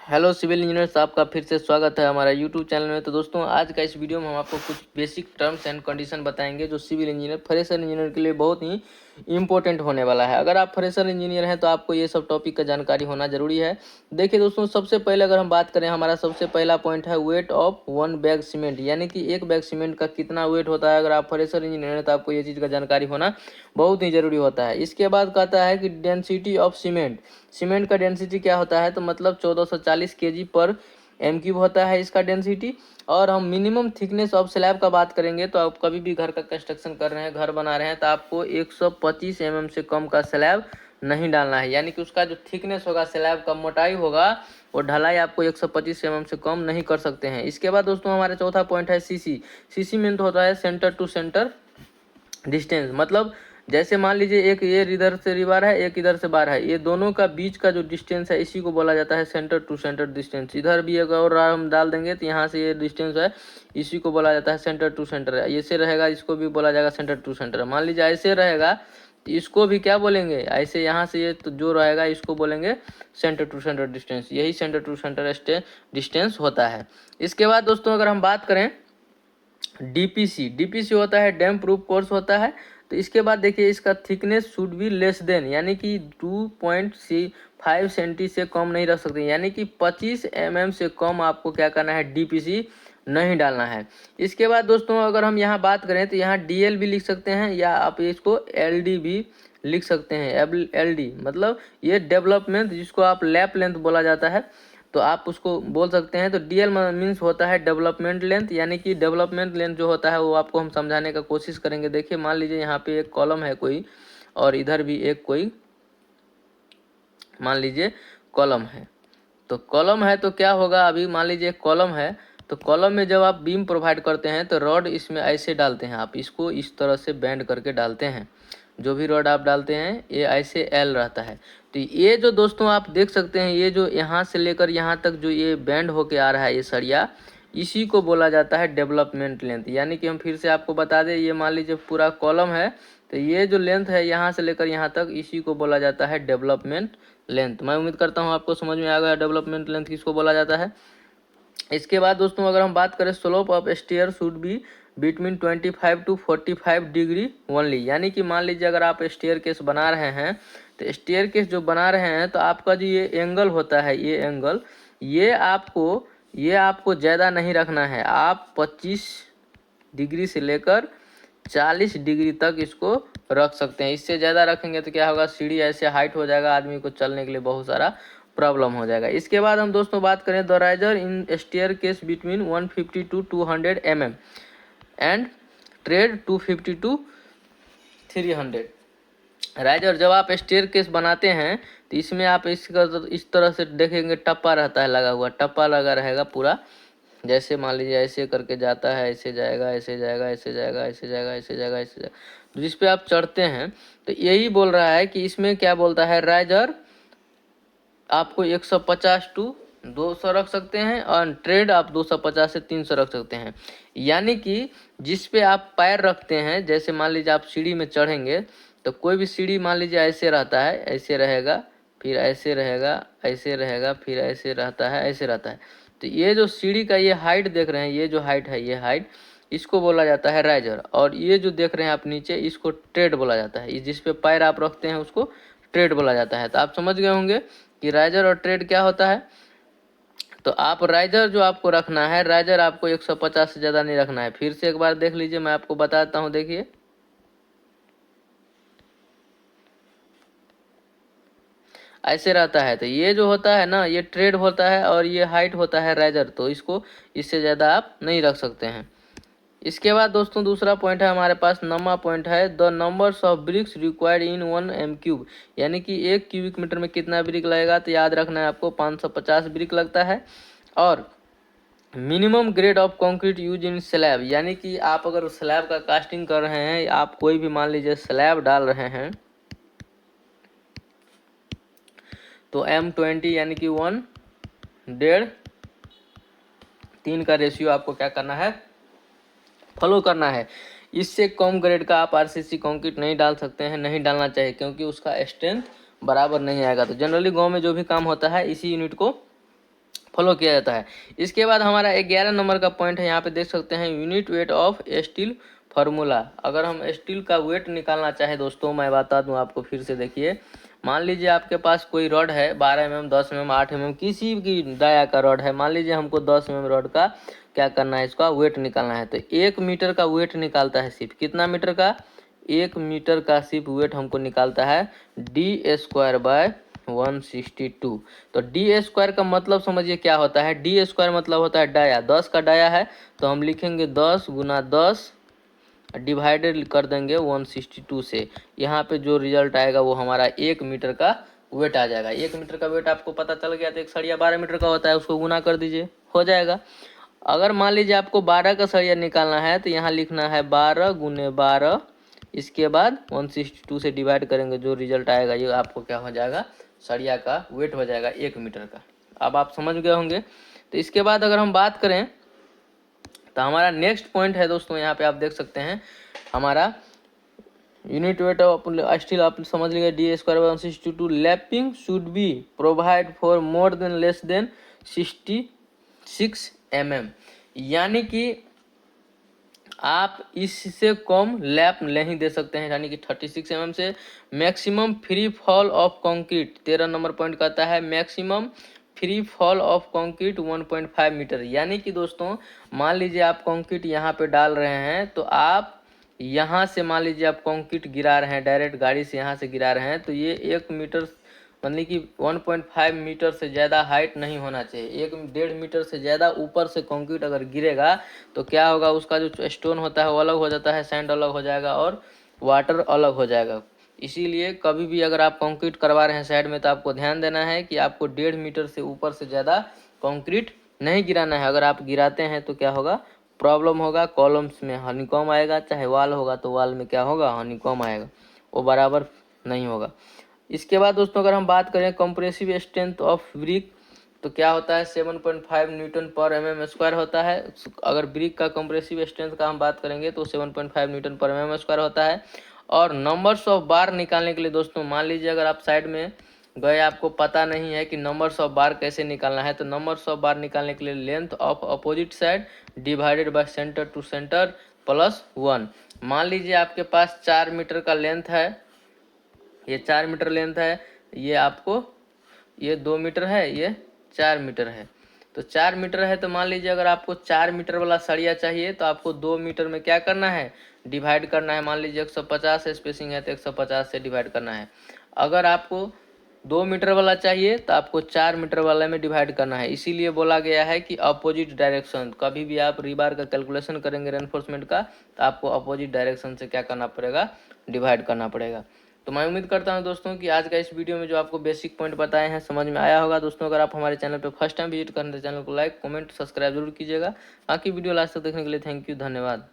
Hello civil engineers, आपका फिर से स्वागत है हमारा यूट्यूब चैनल में। तो दोस्तों, आज का इस वीडियो में हम आपको कुछ बेसिक टर्म्स एंड कंडीशन बताएंगे जो सिविल इंजीनियर फ्रेशर इंजीनियर के लिए बहुत ही इंपॉर्टेंट होने वाला है। अगर आप फ्रेशर इंजीनियर हैं तो आपको ये सब टॉपिक का जानकारी होना जरूरी है। देखिए दोस्तों, सबसे पहले अगर हम बात करें, हमारा सबसे पहला पॉइंट है weight of one bag cement, यानी कि एक बैग सीमेंट का कितना वेट होता है। अगर आप फ्रेशर इंजीनियर हैं तो आपको ये चीज़ का जानकारी होना बहुत ही ज़रूरी होता है। इसके बाद कहता है कि डेंसिटी ऑफ सीमेंट, सीमेंट का डेंसिटी क्या होता है, तो मतलब 1440 kg पर एम क्यूब होता है इसका डेंसिटी। और हम मिनिमम थिकनेस ऑफ स्लैब का बात करेंगे, तो आप कभी भी घर का कंस्ट्रक्शन कर रहे हैं, घर बना रहे हैं, तो आपको 125 mm से कम का स्लैब नहीं डालना है। यानी कि उसका जो थिकनेस होगा, स्लैब का मोटाई होगा, वो ढलाई आपको 125 mm से कम नहीं कर सकते हैं। इसके बाद दोस्तों, हमारा चौथा पॉइंट है सीसी। सीसी मीन होता है सेंटर टू सेंटर डिस्टेंस। मतलब जैसे मान लीजिए एक ये इधर से रिबार है, एक इधर से बार है, ये दोनों का बीच का जो डिस्टेंस है, इसी को बोला जाता है सेंटर टू सेंटर डिस्टेंस। इधर भी एक और हम डाल देंगे तो यहाँ से ये डिस्टेंस है, इसी को बोला जाता है सेंटर टू सेंटर। ऐसे रहेगा, इसको भी बोला जाएगा सेंटर टू सेंटर। मान लीजिए ऐसे रहेगा तो इसको भी क्या बोलेंगे, ऐसे यहाँ से ये तो जो रहेगा इसको बोलेंगे सेंटर टू सेंटर डिस्टेंस। यही सेंटर टू सेंटर डिस्टेंस होता है। इसके बाद दोस्तों, अगर हम बात करें डीपीसी, डीपीसी होता है डैम प्रूफ कोर्स होता है। तो इसके बाद देखिए, इसका thickness should be less than, यानी कि 2.5 सेंटी से कम नहीं रख सकते, यानी कि 25 mm से कम आपको क्या करना है, डीपीसी नहीं डालना है। इसके बाद दोस्तों, अगर हम यहाँ बात करें तो यहाँ डीएल भी लिख सकते हैं, या आप इसको एलडी भी लिख सकते हैं। एलडी मतलब ये डेवलपमेंट, जिसको आप लैप लेंथ बोला जाता है, तो आप उसको बोल सकते हैं। तो डीएल मीन्स होता है डेवलपमेंट लेंथ, यानी कि डेवलपमेंट लेंथ जो होता है वो आपको हम समझाने का कोशिश करेंगे। देखिए, मान लीजिए यहाँ पे एक कॉलम है कोई, और इधर भी एक कोई मान लीजिए कॉलम है। तो कॉलम है तो क्या होगा, अभी मान लीजिए कॉलम है, तो कॉलम में जब आप बीम प्रोवाइड करते हैं तो रॉड इसमें ऐसे डालते हैं, आप इसको इस तरह से बेंड करके डालते हैं। जो भी रॉड आप डालते हैं ये ऐसे एल रहता है। तो ये जो दोस्तों आप देख सकते हैं, ये जो यहाँ से लेकर यहाँ तक जो ये बेंड होके आ रहा है ये सरिया, इसी को बोला जाता है डेवलपमेंट लेंथ। यानी कि हम फिर से आपको बता दें, ये मान लीजिए पूरा कॉलम है, तो ये जो लेंथ है यहाँ से लेकर यहाँ तक, इसी को बोला जाता है डेवलपमेंट लेंथ। मैं उम्मीद करता हूँ आपको समझ में आ गया डेवलपमेंट लेंथ किसको बोला जाता है। इसके बाद दोस्तों, अगर हम बात करें, slope of stair should be between 25 to 45 degree only. यानी कि मान लीजिए अगर आप स्टेयर केस बना रहे हैं, तो स्टेयर केस जो बना रहे हैं, तो आपका जो ये एंगल होता है, ये एंगल, ये आपको ज़्यादा नहीं रखना है। आप 25 डिग्री से लेकर 40 डिग्री तक इसको रख सकते हैं। इससे ज़्यादा रखेंगे तो क्या होगा, सीढ़ी ऐसे हाइट हो जाएगा, आदमी को चलने के लिए बहुत सारा प्रॉब्लम हो जाएगा। इसके बाद हम दोस्तों बात करें, the riser in staircase between 150 to 200 mm and tread 250 to 300। Riser जब आप स्टेयर केस बनाते हैं तो इसमें आप इसका इस तरह से देखेंगे, टप्पा रहता है लगा हुआ, टप्पा लगा रहेगा पूरा। जैसे मान लीजिए ऐसे करके जाता है, ऐसे जाएगा, ऐसे जाएगा, ऐसे जाएगा, ऐसे जाएगा, ऐसे जाएगा, ऐसे जाएगा, तो जिस पे आप चढ़ते हैं, तो यही बोल रहा है कि इसमें क्या बोलता है, राइजर आपको 150 to 200 रख सकते हैं, और ट्रेड आप 250 से 300 रख सकते हैं। यानी कि जिस पे आप पैर रखते हैं, जैसे मान लीजिए आप सीढ़ी में चढ़ेंगे, तो कोई भी सीढ़ी मान लीजिए ऐसे रहता है, ऐसे रहेगा, फिर ऐसे रहेगा, ऐसे रहेगा, फिर ऐसे रहता है, ऐसे रहता है। तो ये जो सीढ़ी का ये हाइट देख रहे हैं, ये जो हाइट है, ये हाइट, इसको बोला जाता है राइजर। और ये जो देख रहे हैं आप नीचे, इसको ट्रेड बोला जाता है। जिस पे पैर आप रखते हैं उसको ट्रेड बोला जाता है। तो आप समझ गए होंगे कि राइजर और ट्रेड क्या होता है। तो आप राइजर जो आपको रखना है, राइजर आपको 150 से ज़्यादा नहीं रखना है। फिर से एक बार देख लीजिए, मैं आपको बताता हूँ। देखिए, ऐसे रहता है, तो ये जो होता है ना, ये ट्रेड होता है, और ये हाइट होता है राइजर। तो इसको इससे ज़्यादा आप नहीं रख सकते हैं। इसके बाद दोस्तों, दूसरा पॉइंट है हमारे पास, नंबर पॉइंट है, the numbers of BRICS required in 1 m cube. यानी कि 1 क्यूबिक मीटर में कितना ब्रिक लगेगा, तो याद रखना है आपको 550 ब्रिक लगता है। और minimum grade of concrete use in slab, यानी कि आप अगर स्लैब का कास्टिंग कर रहे हैं, आप कोई भी मान लीजिए स्लैब डाल रहे हैं, तो M20 यानी कि 1:3 का रेशियो आपको क्या करना है, फॉलो करना है। इससे कम ग्रेड का आप आरसीसी कंक्रीट नहीं डाल सकते हैं, नहीं डालना चाहिए, क्योंकि उसका स्ट्रेंथ बराबर नहीं आएगा। तो जनरली गांव में जो भी काम होता है, इसी यूनिट को फॉलो किया जाता है। इसके बाद हमारा 11 नंबर का पॉइंट है, यहाँ पे देख सकते हैं unit weight of steel formula. अगर हम स्टील का वेट निकालना चाहे दोस्तों, मैं बता दूं आपको फिर से, देखिए मान लीजिए आपके पास कोई रॉड है 12 mm, 10 mm, 8 mm, किसी भी डाया का रॉड है। मान लीजिए हमको 10 mm रॉड का क्या करना है, इसका वेट निकालना है। तो 1 मीटर का वेट निकालता है सिर्फ, कितना मीटर का, 1 मीटर का सिर्फ वेट हमको निकालता है d²/162। तो d² का मतलब समझिए क्या होता है। d² मतलब होता है डाया, 10 का डाया है तो हम लिखेंगे 10 × 10 डिवाइडेड कर देंगे 162 से। यहाँ पे जो रिजल्ट आएगा वो हमारा 1 मीटर का वेट आ जाएगा। 1 मीटर का वेट आपको पता चल गया तो एक सरिया 12 मीटर का होता है, उसको गुना कर दीजिए, हो जाएगा। अगर मान लीजिए आपको 12 का सरिया निकालना है तो यहाँ लिखना है 12 × 12, इसके बाद 162 से डिवाइड करेंगे, जो रिजल्ट आएगा ये आपको क्या हो जाएगा, सरिया का वेट हो जाएगा 1 मीटर का। अब आप समझ गए होंगे। तो इसके बाद अगर हम बात करें तो हमारा नेक्स्ट पॉइंट है दोस्तों, यहाँ पे आप देख सकते हैं हमारा यूनिट वेट ऑफ स्टील, आप समझ लीजिए d²/162। Lapping should be provide for more than less than 66 mm, यानी कि आप इससे कम लैप नहीं दे सकते हैं, यानी कि 36 mm से। Maximum free fall of concrete, 13 number point कहता है maximum free fall of concrete 1.5 metre, यानी कि दोस्तों मान लीजिए आप कंक्रीट यहाँ पे डाल रहे हैं तो आप यहाँ से मान लीजिए आप कंक्रीट गिरा रहे हैं, डायरेक्ट गाड़ी से यहाँ से गिरा रहे हैं, तो ये 1 मीटर मतलब कि 1.5 मीटर से ज़्यादा हाइट नहीं होना चाहिए। 1.5 मीटर से ज़्यादा ऊपर से कंक्रीट अगर गिरेगा तो क्या होगा, उसका जो स्टोन होता है वो अलग हो जाता है, सैंड अलग हो जाएगा और वाटर अलग हो जाएगा। इसीलिए कभी भी अगर आप कंक्रीट करवा रहे हैं साइड में तो आपको ध्यान देना है कि आपको 1.5 मीटर से ऊपर से ज़्यादा कंक्रीट नहीं गिराना है। अगर आप गिराते हैं तो क्या होगा, प्रॉब्लम होगा, कॉलम्स में हनीकॉम आएगा, चाहे वाल होगा तो वाल में क्या होगा, हनीकॉम आएगा, वो बराबर नहीं होगा। इसके बाद दोस्तों अगर हम बात करें कंप्रेसिव स्ट्रेंथ ऑफ ब्रिक, तो क्या होता है 7.5 Nm² होता है। अगर ब्रिक का कंप्रेसिव स्ट्रेंथ का हम बात करेंगे तो 7.5 Nm² होता है। और नंबर्स ऑफ बार निकालने के लिए दोस्तों, मान लीजिए अगर आप साइड में गए, आपको पता नहीं है कि नंबर्स ऑफ बार कैसे निकालना है, तो नंबर्स ऑफ बार निकालने के लिए length of opposite side divided by centre to centre +1। मान लीजिए आपके पास 4 मीटर का लेंथ है, ये 4 मीटर लेंथ है, ये आपको ये 2 मीटर है, ये 4 मीटर है। तो 4 मीटर है तो मान लीजिए अगर आपको 4 मीटर वाला सरिया चाहिए तो आपको 2 मीटर में क्या करना है, डिवाइड करना है। मान लीजिए 150 स्पेसिंग है तो 150 से डिवाइड करना है। अगर आपको 2 मीटर वाला चाहिए तो आपको 4 मीटर वाला में डिवाइड करना है। इसीलिए बोला गया है कि अपोजिट डायरेक्शन, कभी भी आप रीबार का कैलकुलेशन करेंगे रेनफोर्समेंट का तो आपको अपोजिट डायरेक्शन से क्या करना पड़ेगा, डिवाइड करना पड़ेगा। तो मैं उम्मीद करता हूं दोस्तों कि आज का इस वीडियो में जो आपको बेसिक पॉइंट बताए हैं समझ में आया होगा। दोस्तों अगर आप हमारे चैनल पर फर्स्ट टाइम विजिट करते हैं तो चैनल को लाइक, कमेंट, सब्सक्राइब जरूर कीजिएगा। बाकी वीडियो लास्ट तक देखने के लिए थैंक यू, धन्यवाद।